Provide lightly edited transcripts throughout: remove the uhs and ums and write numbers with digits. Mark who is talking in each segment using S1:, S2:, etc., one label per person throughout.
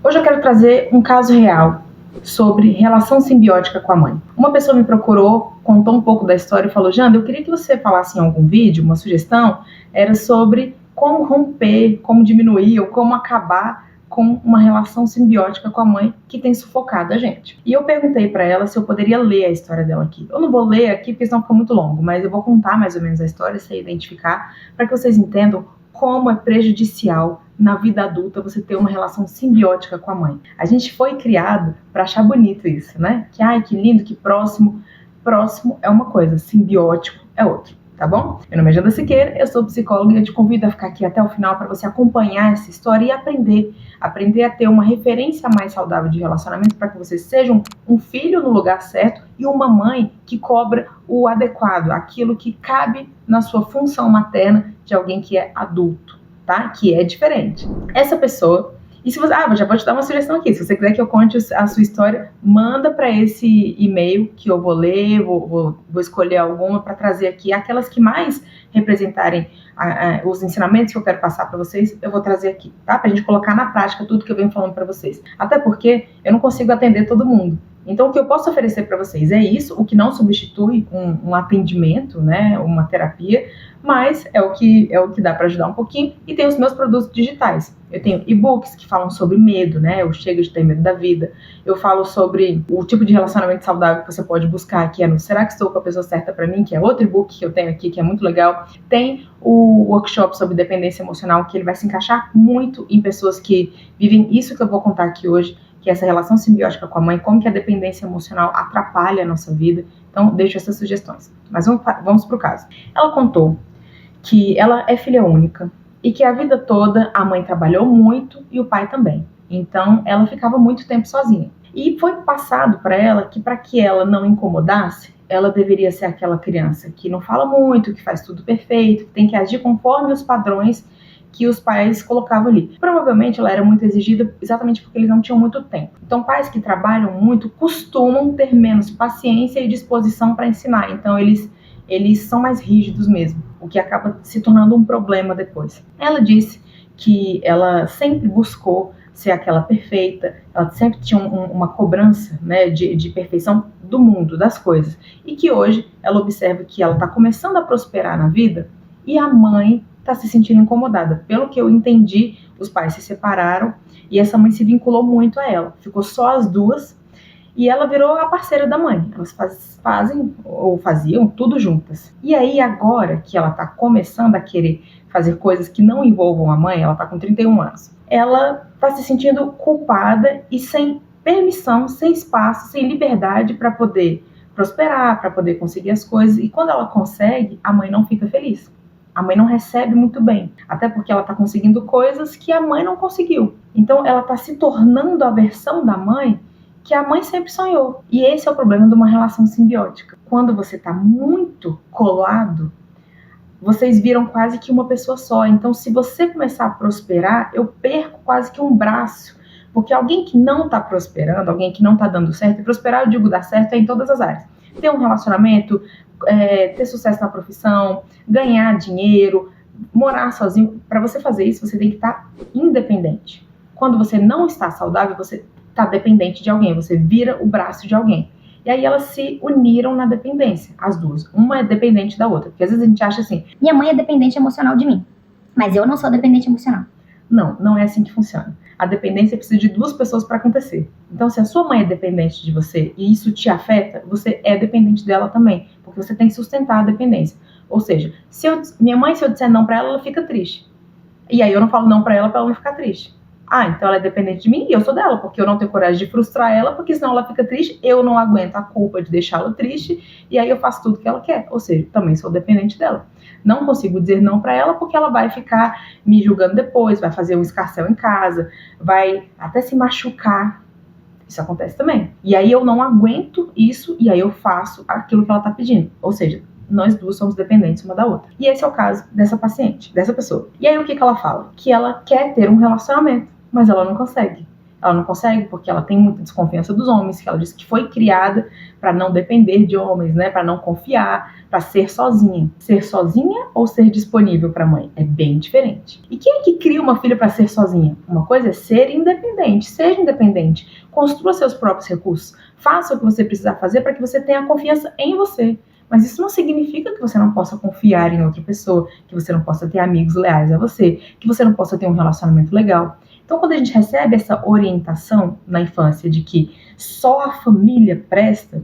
S1: Hoje eu quero trazer um caso real sobre relação simbiótica com a mãe. Uma pessoa me procurou, contou um pouco da história e falou: Janda, eu queria que você falasse em algum vídeo, uma sugestão, era sobre como romper, como diminuir ou como acabar com uma relação simbiótica com a mãe que tem sufocado a gente. E eu perguntei para ela se eu poderia ler a história dela aqui. Eu não vou ler aqui porque senão fica muito longo, mas eu vou contar mais ou menos a história, sem identificar, para que vocês entendam como é prejudicial na vida adulta você ter uma relação simbiótica com a mãe. A gente foi criado para achar bonito isso, né? Que ai, que lindo, que próximo. Próximo é uma coisa, simbiótico é outra. Tá bom? Meu nome é Janda Siqueira, eu sou psicóloga e eu te convido a ficar aqui até o final para você acompanhar essa história e aprender a ter uma referência mais saudável de relacionamento para que você seja um filho no lugar certo e uma mãe que cobra o adequado, aquilo que cabe na sua função materna de alguém que é adulto, tá? Que é diferente. Essa pessoa... E se você, já vou te dar uma sugestão aqui. Se você quiser que eu conte a sua história, manda para esse e-mail que eu vou ler, vou escolher alguma para trazer aqui. Aquelas que mais representarem os ensinamentos que eu quero passar para vocês, eu vou trazer aqui, tá? Pra gente colocar na prática tudo que eu venho falando para vocês. Até porque eu não consigo atender todo mundo. Então, o que eu posso oferecer para vocês é isso, o que não substitui um atendimento, né, uma terapia, mas é o que dá para ajudar um pouquinho. E tem os meus produtos digitais. Eu tenho e-books que falam sobre medo, né, o Chega de Ter Medo da Vida. Eu falo sobre o tipo de relacionamento saudável que você pode buscar, que é no Será que Estou com a Pessoa Certa para Mim, que é outro e-book que eu tenho aqui, que é muito legal. Tem o workshop sobre dependência emocional, que ele vai se encaixar muito em pessoas que vivem isso que eu vou contar aqui hoje, que é essa relação simbiótica com a mãe, como que a dependência emocional atrapalha a nossa vida. Então, deixo essas sugestões. Mas vamos pro caso. Ela contou que ela é filha única e que a vida toda a mãe trabalhou muito e o pai também. Então, ela ficava muito tempo sozinha. E foi passado para ela que, para que ela não incomodasse, ela deveria ser aquela criança que não fala muito, que faz tudo perfeito, que tem que agir conforme os padrões que os pais colocavam ali. Provavelmente ela era muito exigida exatamente porque eles não tinham muito tempo. Então, pais que trabalham muito costumam ter menos paciência e disposição para ensinar. Então, eles são mais rígidos mesmo, o que acaba se tornando um problema depois. Ela disse que ela sempre buscou ser aquela perfeita, ela sempre tinha uma cobrança, né, de perfeição do mundo, das coisas, e que hoje ela observa que ela está começando a prosperar na vida e a mãe está se sentindo incomodada. Pelo que eu entendi, os pais se separaram e essa mãe se vinculou muito a ela, ficou só as duas e ela virou a parceira da mãe. Elas faziam tudo juntas. E aí agora que ela está começando a querer fazer coisas que não envolvam a mãe, ela está com 31 anos, ela está se sentindo culpada e sem permissão, sem espaço, sem liberdade para poder prosperar, para poder conseguir as coisas. E quando ela consegue, a mãe não fica feliz. A mãe não recebe muito bem, até porque ela está conseguindo coisas que a mãe não conseguiu. Então ela está se tornando a versão da mãe que a mãe sempre sonhou. E esse é o problema de uma relação simbiótica. Quando você está muito colado, vocês viram quase que uma pessoa só. Então, se você começar a prosperar, eu perco quase que um braço. Porque alguém que não está prosperando, alguém que não está dando certo, e prosperar, eu digo dar certo, é em todas as áreas. Ter um relacionamento, ter sucesso na profissão, ganhar dinheiro, morar sozinho. Para você fazer isso, você tem que estar independente. Quando você não está saudável, você está dependente de alguém, você vira o braço de alguém. E aí elas se uniram na dependência, as duas. Uma é dependente da outra. Porque às vezes a gente acha assim,
S2: minha mãe é dependente emocional de mim, mas eu não sou dependente emocional.
S1: Não é assim que funciona. A dependência precisa de duas pessoas para acontecer. Então, se a sua mãe é dependente de você e isso te afeta, você é dependente dela também, porque você tem que sustentar a dependência. Ou seja, se eu disser não para ela, ela fica triste. E aí eu não falo não para ela não ficar triste. Então ela é dependente de mim e eu sou dela, porque eu não tenho coragem de frustrar ela, porque senão ela fica triste, eu não aguento a culpa de deixá-la triste, e aí eu faço tudo que ela quer. Ou seja, também sou dependente dela. Não consigo dizer não para ela, porque ela vai ficar me julgando depois, vai fazer um escarcéu em casa, vai até se machucar. Isso acontece também. E aí eu não aguento isso, e aí eu faço aquilo que ela tá pedindo. Ou seja, nós duas somos dependentes uma da outra. E esse é o caso dessa paciente, dessa pessoa. E aí o que ela fala? Que ela quer ter um relacionamento, mas ela não consegue. Ela não consegue porque ela tem muita desconfiança dos homens, que ela diz que foi criada para não depender de homens, né? Para não confiar, para ser sozinha. Ser sozinha ou ser disponível para a mãe? É bem diferente. E quem é que cria uma filha para ser sozinha? Uma coisa é ser independente, seja independente, construa seus próprios recursos, faça o que você precisar fazer para que você tenha confiança em você. Mas isso não significa que você não possa confiar em outra pessoa, que você não possa ter amigos leais a você, que você não possa ter um relacionamento legal. Então, quando a gente recebe essa orientação na infância de que só a família presta,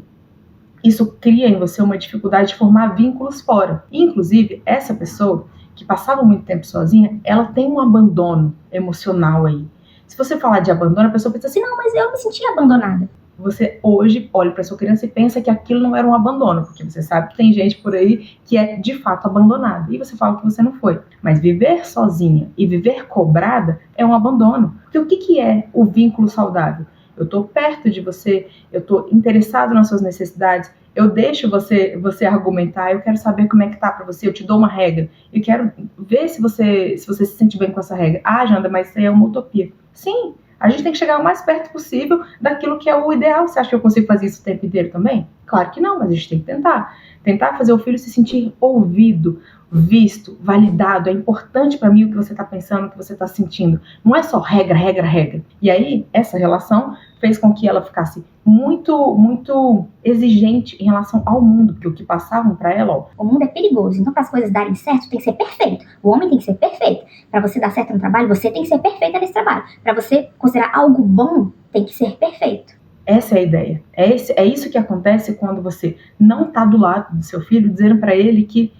S1: isso cria em você uma dificuldade de formar vínculos fora. Inclusive, essa pessoa que passava muito tempo sozinha, ela tem um abandono emocional aí. Se você falar de abandono, a pessoa pensa assim,
S2: Não, mas eu me senti abandonada.
S1: você hoje olha para sua criança e pensa que aquilo não era um abandono, porque você sabe que tem gente por aí que é de fato abandonada, e você fala que você não foi. Mas viver sozinha e viver cobrada é um abandono. Porque o que é o vínculo saudável? Eu estou perto de você, eu estou interessado nas suas necessidades, eu deixo você argumentar, eu quero saber como é que tá para você, eu te dou uma regra, eu quero ver se você se sente bem com essa regra. Ah, Janda, mas isso aí é uma utopia. Sim, a gente tem que chegar o mais perto possível daquilo que é o ideal. Você acha que eu consigo fazer isso o tempo inteiro também? Claro que não, mas a gente tem que tentar. Tentar fazer o filho se sentir ouvido, visto, validado. É importante para mim o que você está pensando, o que você está sentindo. Não é só regra, regra, regra. E aí, essa relação fez com que ela ficasse muito, muito exigente em relação ao mundo, porque o que passavam para ela, ó,
S2: O mundo é perigoso, então para as coisas darem certo tem que ser perfeito. O homem tem que ser perfeito. Para você dar certo no trabalho, você tem que ser perfeita nesse trabalho. Para você considerar algo bom, tem que ser perfeito.
S1: essa é a ideia. É isso que acontece quando você não está do lado do seu filho, dizendo para ele que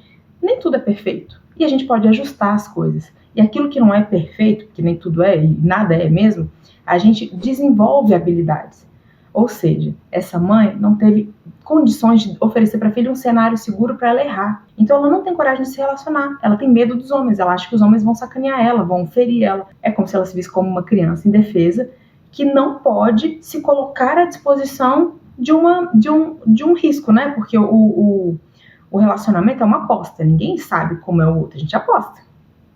S1: nem tudo é perfeito. E a gente pode ajustar as coisas. E aquilo que não é perfeito, que nem tudo é, e nada é mesmo, a gente desenvolve habilidades. Ou seja, essa mãe não teve condições de oferecer para a filha um cenário seguro para ela errar. Então ela não tem coragem de se relacionar. Ela tem medo dos homens. Ela acha que os homens vão sacanear ela, vão ferir ela. É como se ela se visse como uma criança indefesa que não pode se colocar à disposição de um risco, né? Porque o relacionamento é uma aposta. Ninguém sabe como é o outro. A gente aposta.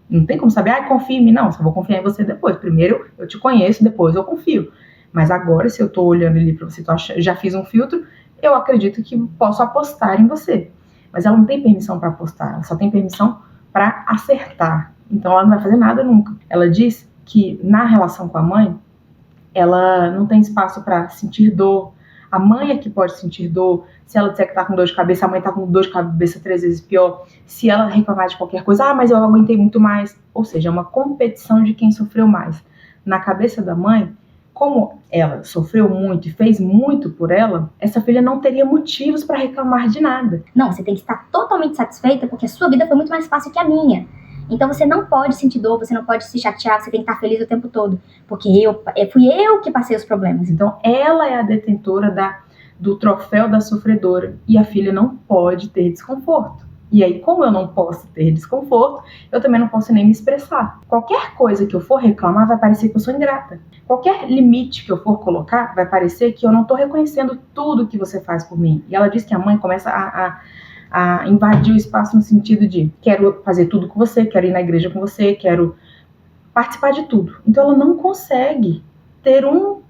S1: Não tem como saber, confia em mim. Não, só vou confiar em você depois. Primeiro eu te conheço, depois eu confio. Mas agora, se eu tô olhando ali pra você, já fiz um filtro, eu acredito que posso apostar em você. Mas ela não tem permissão para apostar, ela só tem permissão para acertar. Então ela não vai fazer nada nunca. Ela diz que na relação com a mãe, ela não tem espaço para sentir dor. A mãe é que pode sentir dor. Se ela disser que tá com dor de cabeça, a mãe tá com dor de cabeça 3 vezes pior. Se ela reclamar de qualquer coisa, mas eu aguentei muito mais. Ou seja, é uma competição de quem sofreu mais. Na cabeça da mãe, como ela sofreu muito e fez muito por ela, essa filha não teria motivos para reclamar de nada.
S2: Não, você tem que estar totalmente satisfeita porque a sua vida foi muito mais fácil que a minha. Então você não pode sentir dor, você não pode se chatear, você tem que estar feliz o tempo todo. Porque fui eu que passei os problemas.
S1: Então ela é a detentora do troféu da sofredora e a filha não pode ter desconforto. E aí, como eu não posso ter desconforto, eu também não posso nem me expressar. Qualquer coisa que eu for reclamar vai parecer que eu sou ingrata. Qualquer limite que eu for colocar vai parecer que eu não estou reconhecendo tudo que você faz por mim. E ela diz que a mãe começa a invadir o espaço no sentido de quero fazer tudo com você, quero ir na igreja com você, quero participar de tudo. Então ela não consegue ter um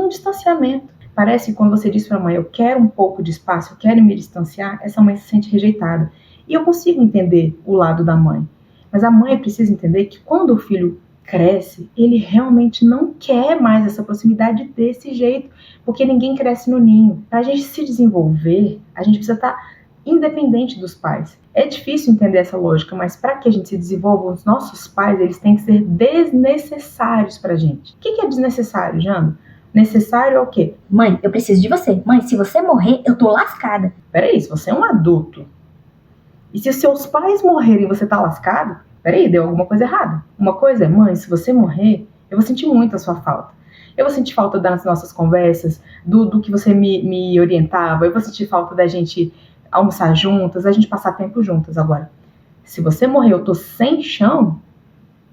S1: distanciamento. Parece que quando você diz para a mãe, eu quero um pouco de espaço, eu quero me distanciar, essa mãe se sente rejeitada. E eu consigo entender o lado da mãe. Mas a mãe precisa entender que quando o filho cresce, ele realmente não quer mais essa proximidade desse jeito, porque ninguém cresce no ninho. Para a gente se desenvolver, a gente precisa estar independente dos pais. É difícil entender essa lógica, mas para que a gente se desenvolva, os nossos pais, eles têm que ser desnecessários pra gente. O que é desnecessário, Jana? Necessário é o quê?
S2: Mãe, eu preciso de você. Mãe, se você morrer, eu tô lascada.
S1: Peraí, se você é um adulto, e se os seus pais morrerem e você tá lascado, peraí, deu alguma coisa errada. Uma coisa é, mãe, se você morrer, eu vou sentir muito a sua falta. Eu vou sentir falta das nossas conversas, do que você me orientava, eu vou sentir falta da gente almoçar juntas, da gente passar tempo juntas. Agora, se você morrer, eu tô sem chão,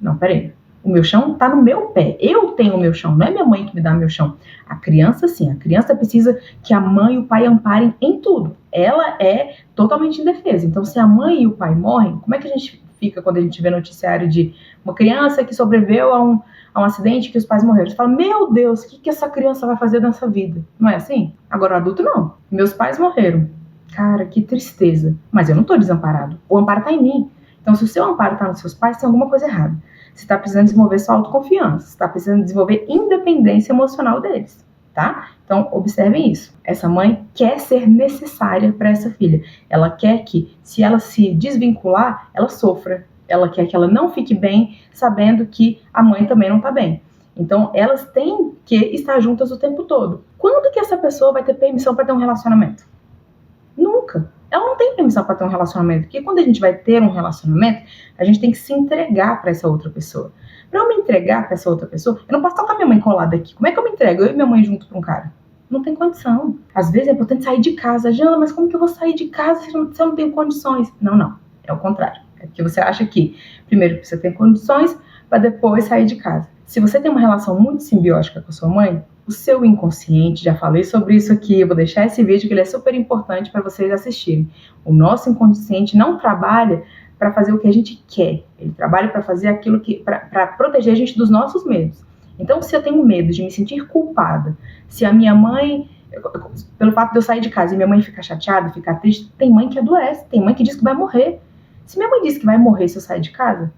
S1: não, peraí. O meu chão tá no meu pé. Eu tenho o meu chão, não é minha mãe que me dá meu chão. A criança, sim, a criança precisa que a mãe e o pai amparem em tudo. Ela é totalmente indefesa. Então, se a mãe e o pai morrem, como é que a gente fica quando a gente vê noticiário de uma criança que sobreviveu a um acidente que os pais morreram. Você fala, meu Deus, o que essa criança vai fazer nessa vida? Não é assim? Agora o adulto não. Meus pais morreram. Cara, que tristeza. Mas eu não tô desamparado. O amparo tá em mim. Então, se o seu amparo tá nos seus pais, tem alguma coisa errada. Você tá precisando desenvolver sua autoconfiança. Você tá precisando desenvolver independência emocional deles, tá? Então, observem isso. Essa mãe quer ser necessária para essa filha. Ela quer que, se ela se desvincular, ela sofra. Ela quer que ela não fique bem, sabendo que a mãe também não tá bem. Então, elas têm que estar juntas o tempo todo. Quando que essa pessoa vai ter permissão para ter um relacionamento? Nunca. Ela não tem permissão para ter um relacionamento, porque quando a gente vai ter um relacionamento, a gente tem que se entregar para essa outra pessoa. Para eu me entregar para essa outra pessoa, eu não posso estar com a minha mãe colada aqui. Como é que eu me entrego? Eu e minha mãe junto para um cara? Não tem condição. Às vezes é importante sair de casa. Jana, mas como que eu vou sair de casa se eu não tenho condições? Não. É o contrário. É porque você acha que primeiro você tem condições para depois sair de casa. Se você tem uma relação muito simbiótica com a sua mãe, o seu inconsciente, já falei sobre isso aqui, eu vou deixar esse vídeo que ele é super importante para vocês assistirem. O nosso inconsciente não trabalha para fazer o que a gente quer, ele trabalha para fazer aquilo que, para proteger a gente dos nossos medos. Então, se eu tenho medo de me sentir culpada, se a minha mãe, pelo fato de eu sair de casa e minha mãe ficar chateada, ficar triste, tem mãe que adoece, tem mãe que diz que vai morrer. Se minha mãe diz que vai morrer se eu sair de casa,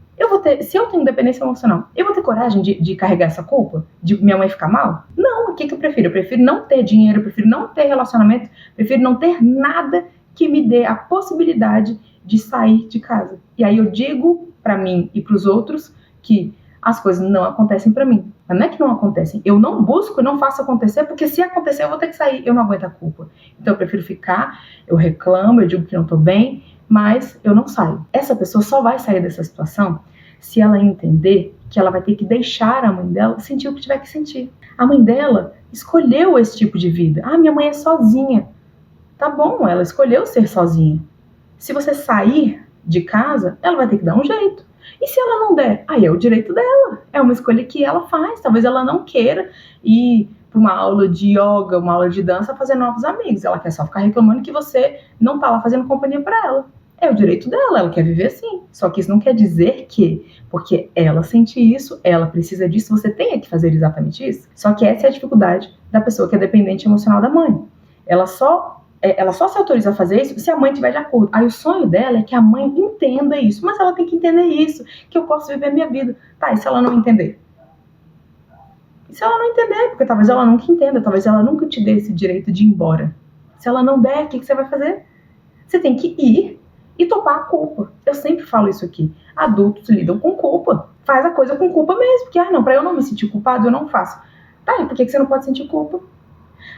S1: se eu tenho dependência emocional, eu vou ter coragem de carregar essa culpa? De minha mãe ficar mal? Não, o que eu prefiro? Eu prefiro não ter dinheiro, eu prefiro não ter relacionamento, eu prefiro não ter nada que me dê a possibilidade de sair de casa. E aí eu digo pra mim e pros outros que as coisas não acontecem pra mim. Mas não é que não acontecem, eu não busco e não faço acontecer, porque se acontecer eu vou ter que sair, eu não aguento a culpa. Então eu prefiro ficar, eu reclamo, eu digo que não tô bem, mas eu não saio. Essa pessoa só vai sair dessa situação se ela entender que ela vai ter que deixar a mãe dela sentir o que tiver que sentir. A mãe dela escolheu esse tipo de vida. Ah, minha mãe é sozinha. Tá bom, ela escolheu ser sozinha. Se você sair de casa, ela vai ter que dar um jeito. E se ela não der? Aí é o direito dela. É uma escolha que ela faz. Talvez ela não queira ir para uma aula de yoga, uma aula de dança, fazer novos amigos. Ela quer só ficar reclamando que você não tá lá fazendo companhia para ela. É o direito dela, ela quer viver assim. Só que isso não quer dizer que, porque ela sente isso, ela precisa disso, você tenha que fazer exatamente isso. Só que essa é a dificuldade da pessoa que é dependente emocional da mãe. Ela só se autoriza a fazer isso se a mãe estiver de acordo. Aí o sonho dela é que a mãe entenda isso. Mas ela tem que entender isso, que eu posso viver a minha vida. Tá, e se ela não entender? E se ela não entender? Porque talvez ela nunca entenda, talvez ela nunca te dê esse direito de ir embora. Se ela não der, o que você vai fazer? Você tem que ir e topar a culpa. Eu sempre falo isso aqui. Adultos lidam com culpa. Faz a coisa com culpa mesmo. Porque, pra eu não me sentir culpado, eu não faço. Tá, e por que você não pode sentir culpa?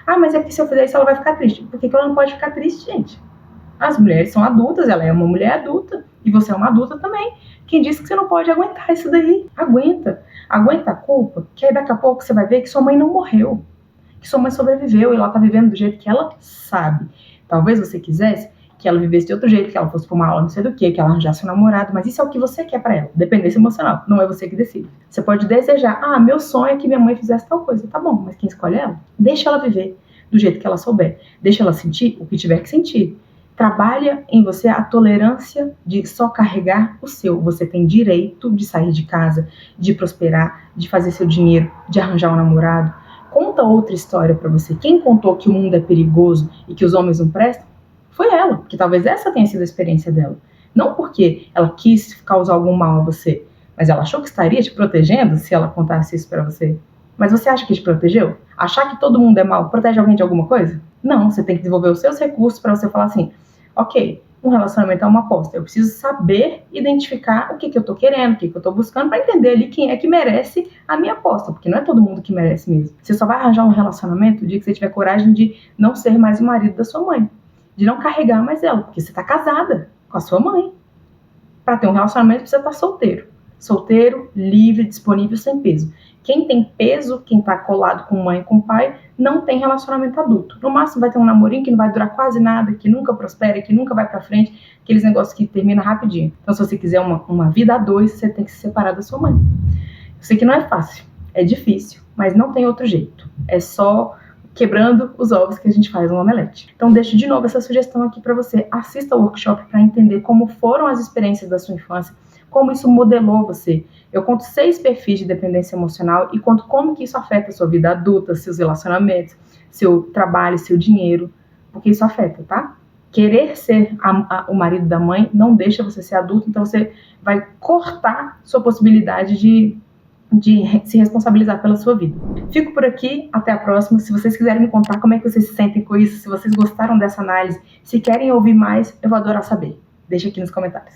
S1: Ah, mas é que se eu fizer isso, ela vai ficar triste. Por que ela não pode ficar triste, gente? As mulheres são adultas, ela é uma mulher adulta. E você é uma adulta também. Quem disse que você não pode aguentar isso daí? Aguenta. Aguenta a culpa, que aí daqui a pouco você vai ver que sua mãe não morreu. Que sua mãe sobreviveu e ela tá vivendo do jeito que ela sabe. Talvez você quisesse que ela vivesse de outro jeito, que ela fosse pra uma aula não sei do que ela arranjasse um namorado, mas isso é o que você quer pra ela. Dependência emocional, não é você que decide. Você pode desejar, meu sonho é que minha mãe fizesse tal coisa, tá bom, mas quem escolhe é ela? Deixa ela viver do jeito que ela souber. Deixa ela sentir o que tiver que sentir. Trabalha em você a tolerância de só carregar o seu. Você tem direito de sair de casa, de prosperar, de fazer seu dinheiro, de arranjar um namorado. Conta outra história pra você. Quem contou que o mundo é perigoso e que os homens não prestam? Foi ela, porque talvez essa tenha sido a experiência dela. Não porque ela quis causar algum mal a você, mas ela achou que estaria te protegendo se ela contasse isso pra você. Mas você acha que te protegeu? Achar que todo mundo é mal protege alguém de alguma coisa? Não, você tem que desenvolver os seus recursos pra você falar assim, ok, um relacionamento é uma aposta, eu preciso saber identificar o que eu tô querendo, o que eu tô buscando pra entender ali quem é que merece a minha aposta, porque não é todo mundo que merece mesmo. Você só vai arranjar um relacionamento o dia que você tiver coragem de não ser mais o marido da sua mãe. De não carregar mais ela, porque você tá casada com a sua mãe. Para ter um relacionamento, você tá solteiro. Solteiro, livre, disponível, sem peso. Quem tem peso, quem tá colado com mãe e com pai, não tem relacionamento adulto. No máximo vai ter um namorinho que não vai durar quase nada, que nunca prospera, que nunca vai pra frente, aqueles negócios que termina rapidinho. Então, se você quiser uma vida a dois, você tem que se separar da sua mãe. Eu sei que não é fácil, é difícil, mas não tem outro jeito. É só quebrando os ovos que a gente faz no omelete. Então deixo de novo essa sugestão aqui para você. Assista o workshop para entender como foram as experiências da sua infância, como isso modelou você. Eu conto 6 perfis de dependência emocional e conto como que isso afeta a sua vida adulta, seus relacionamentos, seu trabalho, seu dinheiro, porque isso afeta, tá? Querer ser o marido da mãe não deixa você ser adulto, então você vai cortar sua possibilidade de se responsabilizar pela sua vida. Fico por aqui, até a próxima. Se vocês quiserem me contar como é que vocês se sentem com isso, se vocês gostaram dessa análise, se querem ouvir mais, eu vou adorar saber. Deixa aqui nos comentários.